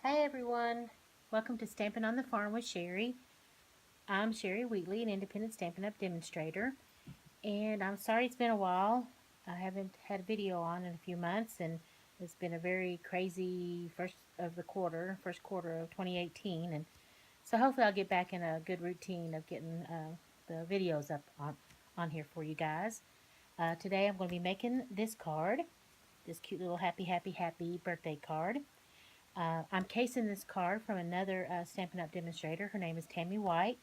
Hey everyone, welcome to Stampin' on the Farm with Cherie. I'm Cherie Wheatley, an independent Stampin' Up demonstrator, and I'm sorry it's been a while. I haven't had a video on in a few months, and it's been a very crazy first quarter of 2018, and so hopefully I'll get back in a good routine of getting the videos up on here for you guys. Today I'm going to be making this card, this cute little happy birthday card. I'm casing this card from another Stampin' Up! Demonstrator. Her name is Tammy White.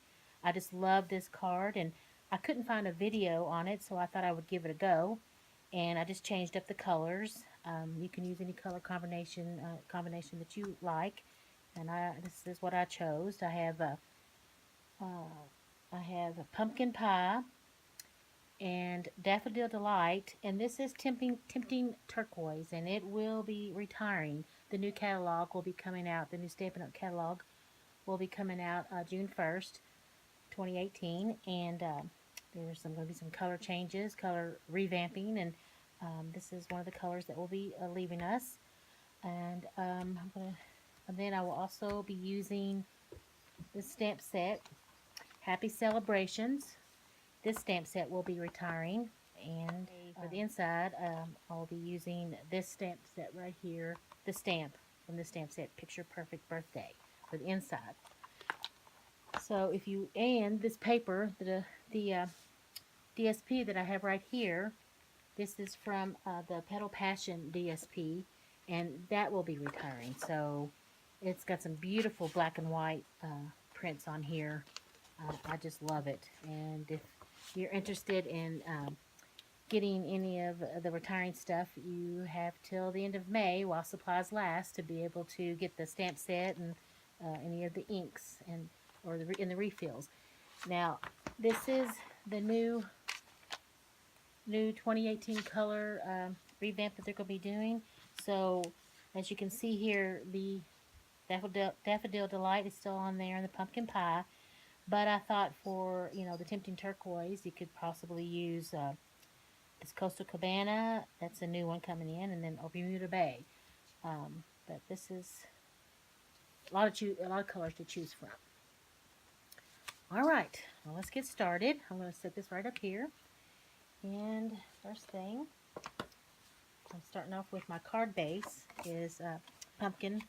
I just love this card, and I couldn't find a video on it, so I thought I would give it a go. And I just changed up the colors. You can use any color combination that you like, and this is what I chose. I have a pumpkin pie and Daffodil Delight, and this is Tempting Turquoise, and it will be retiring. The new catalog will be coming out. The new Stampin' Up! Catalog will be coming out June 1st, 2018, and there's going to be some color changes, color revamping, and this is one of the colors that will be leaving us. And and then I will also be using this stamp set, Happy Celebrations. This stamp set will be retiring, and for the inside, I'll be using this stamp set right here, the stamp from the stamp set, Picture Perfect Birthday, for the inside. So and this paper, the DSP that I have right here, this is from the Petal Passion DSP, and that will be retiring. So it's got some beautiful black and white prints on here. I just love it. And if you're interested in getting any of the retiring stuff, you have till the end of May while supplies last to be able to get the stamp set and any of the inks or in the refills. Now, this is the new 2018 color revamp that they're going to be doing. So, as you can see here, the Daffodil Delight is still on there, and the pumpkin pie. But I thought for, the Tempting Turquoise, you could possibly use this Coastal Cabana. That's a new one coming in, and then Bermuda Bay. But this is a lot of colors to choose from. All right, well, let's get started. I'm going to set this right up here. And first thing, I'm starting off with my card base is pumpkin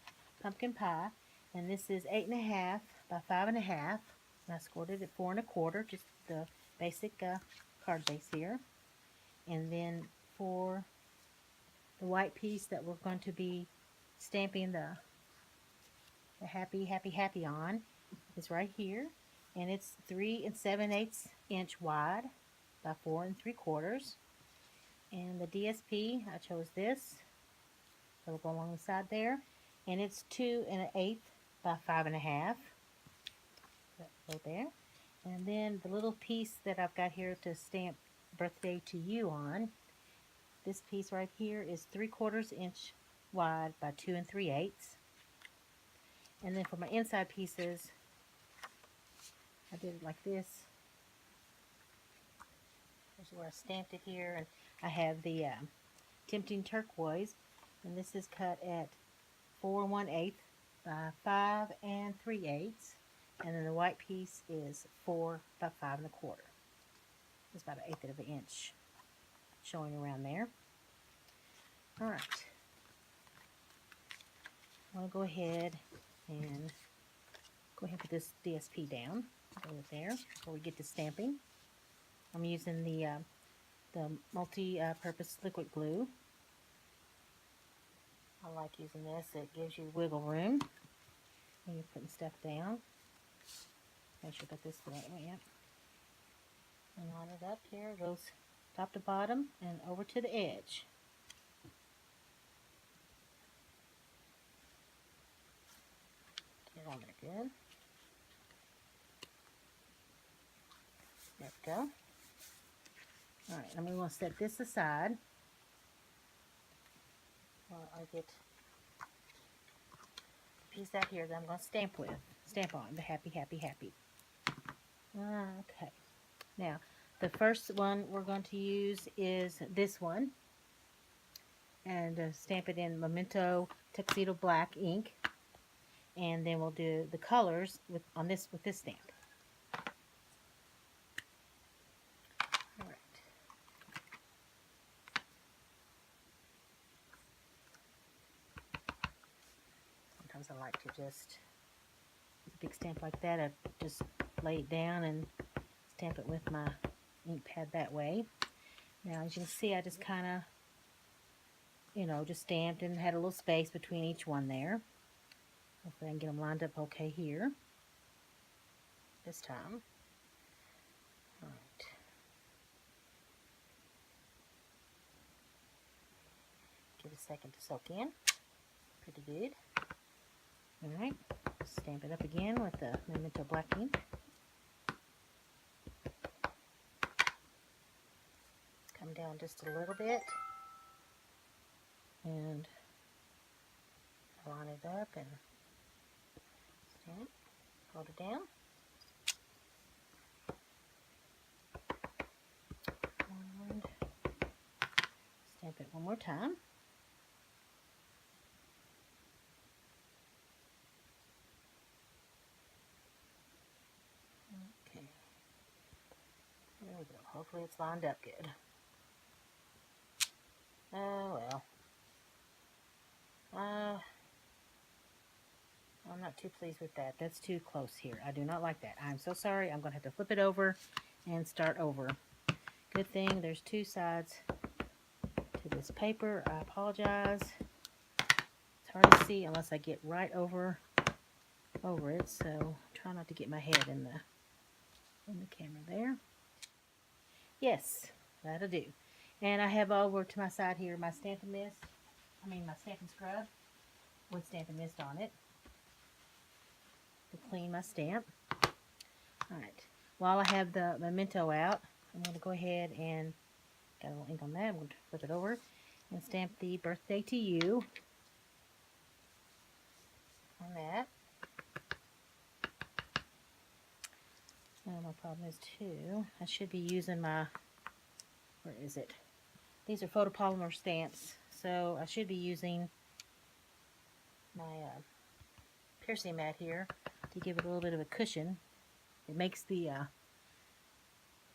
pie, and this is 8.5 by 5.5. I scored it at 4 1/4, just the basic card base here. And then for the white piece that we're going to be stamping the happy on is right here, and it's 3 7/8 inch wide by 4 3/4. And the DSP, I chose this, so it'll go along the side there, and it's 2 1/8 by 5.5. Go there. And then the little piece that I've got here to stamp Birthday to You on, this piece right here is 3/4 inch wide by 2 3/8. And then for my inside pieces, I did it like this. This is where I stamped it here, and I have the Tempting Turquoise, and this is cut at 4 1/8 by 5 3/8. And then the white piece is 4 by 5 1/4. It's about 1/8 of an inch showing around there. All right. I want to go ahead and put this DSP down. Go with there before we get to stamping. I'm using the multi-purpose liquid glue. I like using this. It gives you wiggle room when you're putting stuff down. Make sure I got this the right way up. And line it up here. It goes top to bottom and over to the edge. Get it on there good. There we go. Alright, I'm going to set this aside while I get the piece out here that I'm going to stamp on the happy. Okay. Now, the first one we're going to use is this one, and stamp it in Memento Tuxedo Black ink. and then we'll do the colors with this stamp. All right. Sometimes I like to just, with a big stamp like that, I just lay it down and stamp it with my ink pad that way. Now, as you can see, I just kind of, just stamped and had a little space between each one there. Hopefully I can get them lined up okay here this time. All right. Give it a second to soak in. Pretty good. All right. Stamp it up again with the Memento black ink. Come down just a little bit and line it up and stamp. Hold it down. And stamp it one more time. Okay. There we go. Hopefully it's lined up good. Oh well. I'm not too pleased with that. That's too close here. I do not like that. I'm so sorry. I'm going to have to flip it over and start over. Good thing there's two sides to this paper. I apologize. It's hard to see unless I get right over it, so try not to get my head in the camera there. Yes, that'll do. And I have over to my side here my Stampin' my Stampin' Scrub with Stampin' Mist on it to clean my stamp. Alright, while I have the Memento out, I'm going to go ahead and, got a little ink on that, I'm going to flip it over and stamp the Birthday to You on that. Now my problem is too, I should be using my, where is it? These are photopolymer stamps, so I should be using my piercing mat here to give it a little bit of a cushion. It makes the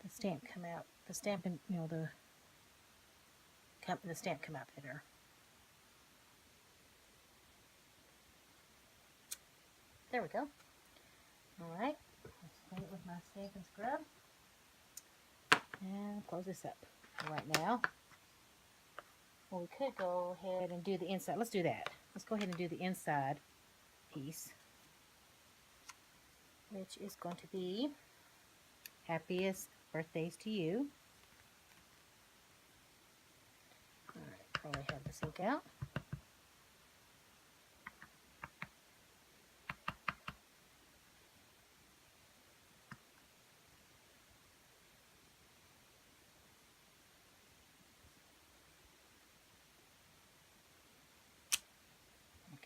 stamp come out, the stamp, the stamp come out better. There we go. All right, let's clean it with my Stampin' Scrub and close this up. Right now, well, we could go ahead and do the inside. Let's do that. Let's go ahead and do the inside piece, which is going to be Happiest Birthdays to You. All right, probably have this ink out.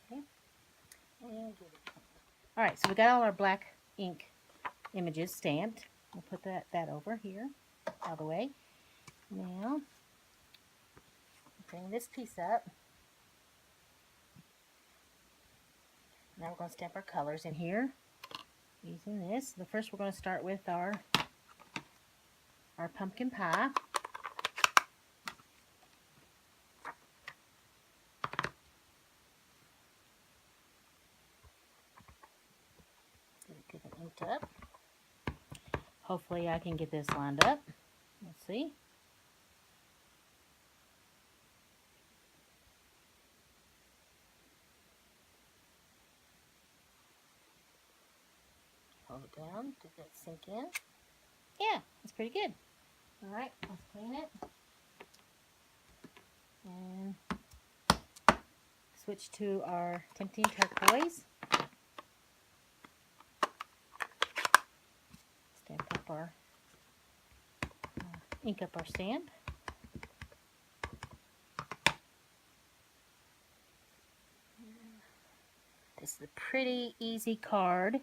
Okay. And give it. All right, so we got all our black ink images stamped. We'll put that over here, out of the way. Now, bring this piece up. Now we're going to stamp our colors in here using this. The first we're going to start with our pumpkin pie. Get it inked up. Hopefully I can get this lined up. Let's see. Hold it down, did that sink in? Yeah, that's pretty good. Alright, let's clean it. And switch to our Tempting Turquoise. Stamp up our, ink up our stamp. This is a pretty easy card.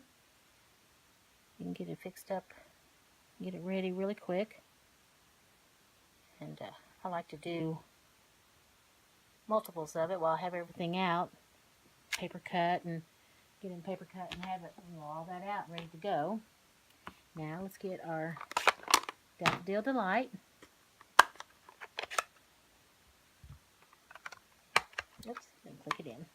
You can get it fixed up, get it ready really quick. And I like to do multiples of it while I have everything out. Paper cut and get in paper cut and have it, all that out, ready to go. Now let's get our Daffodil Delight. Oops, and click it in.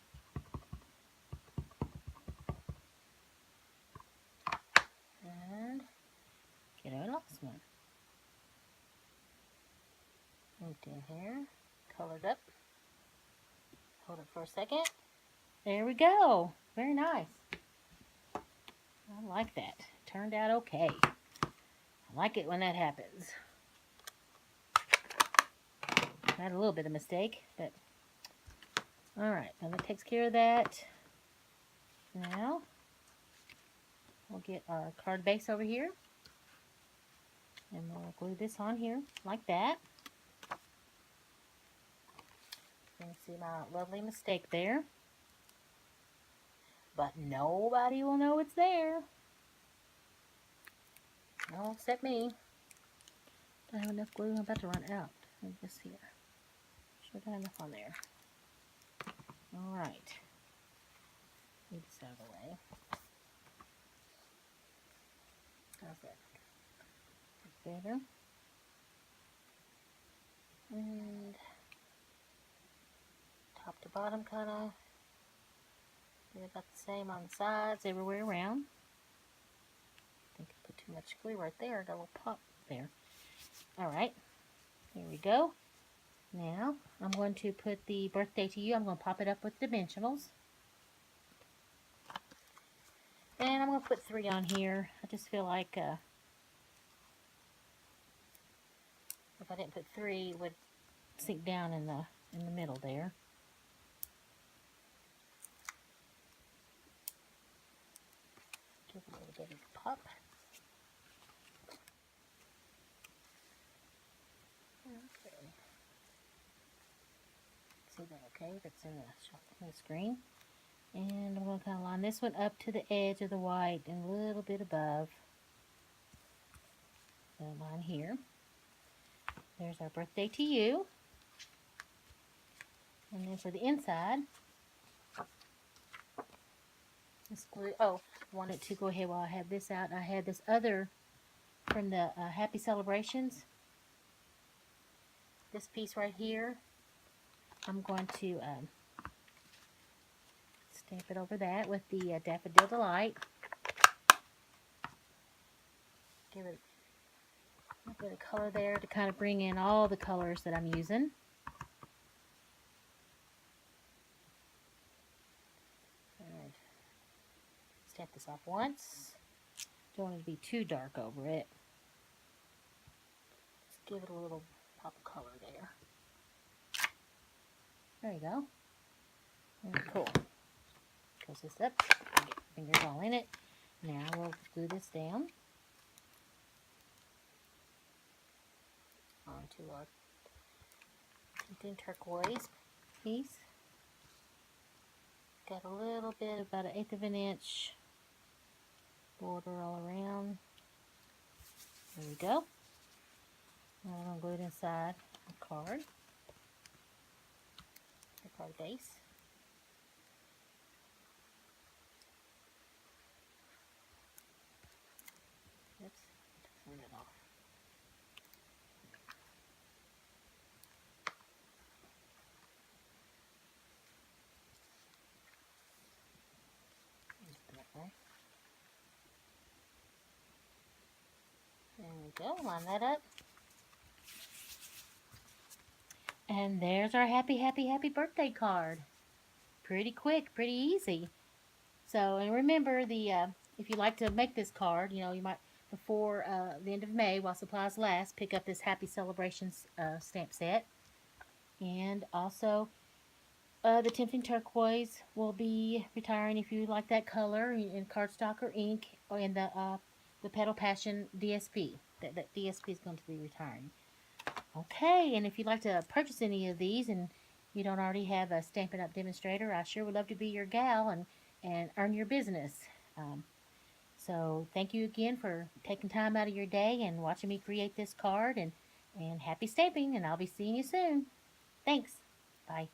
And get our last one. Right in here, colored up. Hold it for a second. There we go. Very nice. I like that. Turned out okay. I like it when that happens. I had a little bit of mistake, but alright, now that takes care of that. Now we'll get our card base over here. And we'll glue this on here like that. You can see my lovely mistake there. But nobody will know it's there. No, except me. I have enough glue. I'm about to run out of this here. Should have enough on there. Alright. Move this out of the way. How's that? Better. And top to bottom kind of. They're about the same on the sides everywhere around. I think I put too much glue right there. Got a little pop there. Alright. There we go. Now I'm going to put the birthday to you. I'm going to pop it up with dimensionals. And I'm going to put 3 on here. I just feel like if I didn't put 3, it would sink down in the middle there. Give it a little bit of a pop. Okay. See that okay? That's in the screen. And I'm going to kind of line this one up to the edge of the white and a little bit above the line here. There's our birthday to you. And then for the inside, this glue. Oh, I wanted to go ahead while I have this out. I had this other from the Happy Celebrations. This piece right here, I'm going to stamp it over that with the Daffodil Delight. Give it a bit of color there to kind of bring in all the colors that I'm using. Alright. Stamp this off once. Don't want it to be too dark over it. Just give it a little pop of color there. There you go. Very cool. Close this up. Get fingers all in it. Now we'll glue this down onto our thin turquoise piece. Got a little bit, about 1/8 of an inch border all around. There we go. Now I'm going to glue it inside the card. The card base. Oops, turn it off. There we go, line that up. And there's our happy birthday card. Pretty quick, pretty easy. So, and remember, if you like to make this card, you might, before the end of May, while supplies last, pick up this Happy Celebrations stamp set. And also, the Tempting Turquoise will be retiring if you like that color in cardstock or ink, or in the Petal Passion DSP. That DSP is going to be retiring. Okay, and if you'd like to purchase any of these and you don't already have a Stampin' Up! Demonstrator, I sure would love to be your gal and earn your business. So thank you again for taking time out of your day and watching me create this card, and happy stamping, and I'll be seeing you soon. Thanks. Bye.